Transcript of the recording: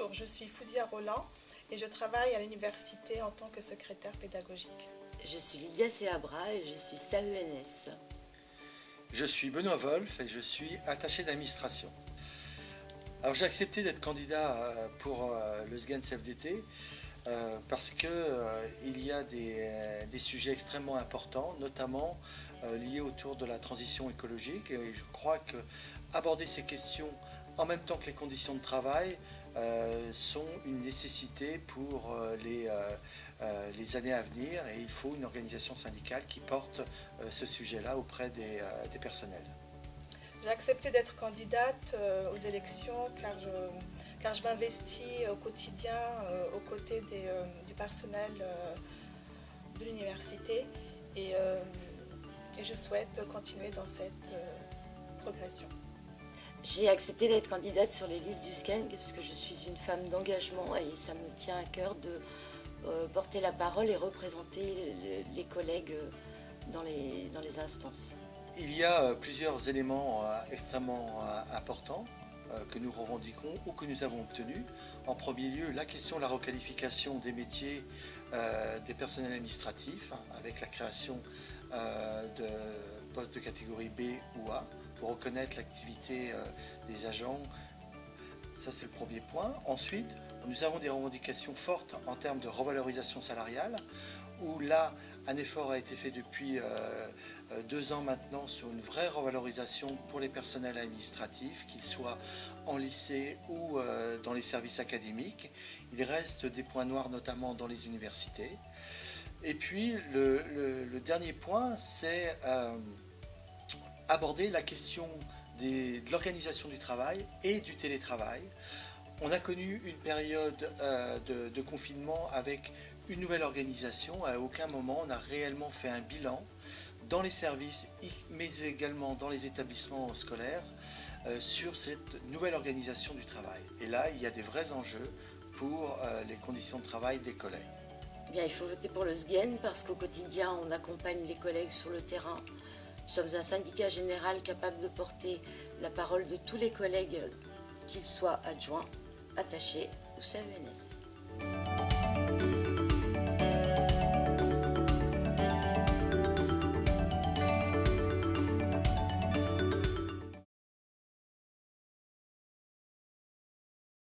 Bonjour, je suis Fouzia Roland et je travaille à l'université en tant que secrétaire pédagogique. Je suis Lydia Seabra et je suis SAENS. Je suis Benoît Wolf et je suis attaché d'administration. Alors j'ai accepté d'être candidat pour le SGEN CFDT parce qu'il y a des sujets extrêmement importants, notamment liés autour de la transition écologique. Et je crois qu'aborder ces questions en même temps que les conditions de travail sont une nécessité pour les années à venir, et il faut une organisation syndicale qui porte ce sujet-là auprès des personnels. J'ai accepté d'être candidate aux élections car je m'investis au quotidien aux côtés du personnel de l'université et je souhaite continuer dans cette progression. J'ai accepté d'être candidate sur les listes du SGEN parce que je suis une femme d'engagement et ça me tient à cœur de porter la parole et représenter les collègues dans les instances. Il y a plusieurs éléments extrêmement importants que nous revendiquons ou que nous avons obtenus. En premier lieu, la question de la requalification des métiers des personnels administratifs, avec la création de postes de catégorie B ou A, pour reconnaître l'activité des agents. Ça, c'est le premier point. Ensuite, nous avons des revendications fortes en termes de revalorisation salariale, où là, un effort a été fait depuis 2 ans maintenant sur une vraie revalorisation pour les personnels administratifs, qu'ils soient en lycée ou dans les services académiques. Il reste des points noirs, notamment dans les universités. Et puis, le dernier point, c'est aborder la question de l'organisation du travail et du télétravail. On a connu une période de confinement avec une nouvelle organisation. À aucun moment on a réellement fait un bilan dans les services, mais également dans les établissements scolaires, sur cette nouvelle organisation du travail. Et là, il y a des vrais enjeux pour les conditions de travail des collègues. Eh bien, il faut voter pour le SGEN parce qu'au quotidien, on accompagne les collègues sur le terrain. Nous sommes un syndicat général capable de porter la parole de tous les collègues, qu'ils soient adjoints, attachés ou SAENS.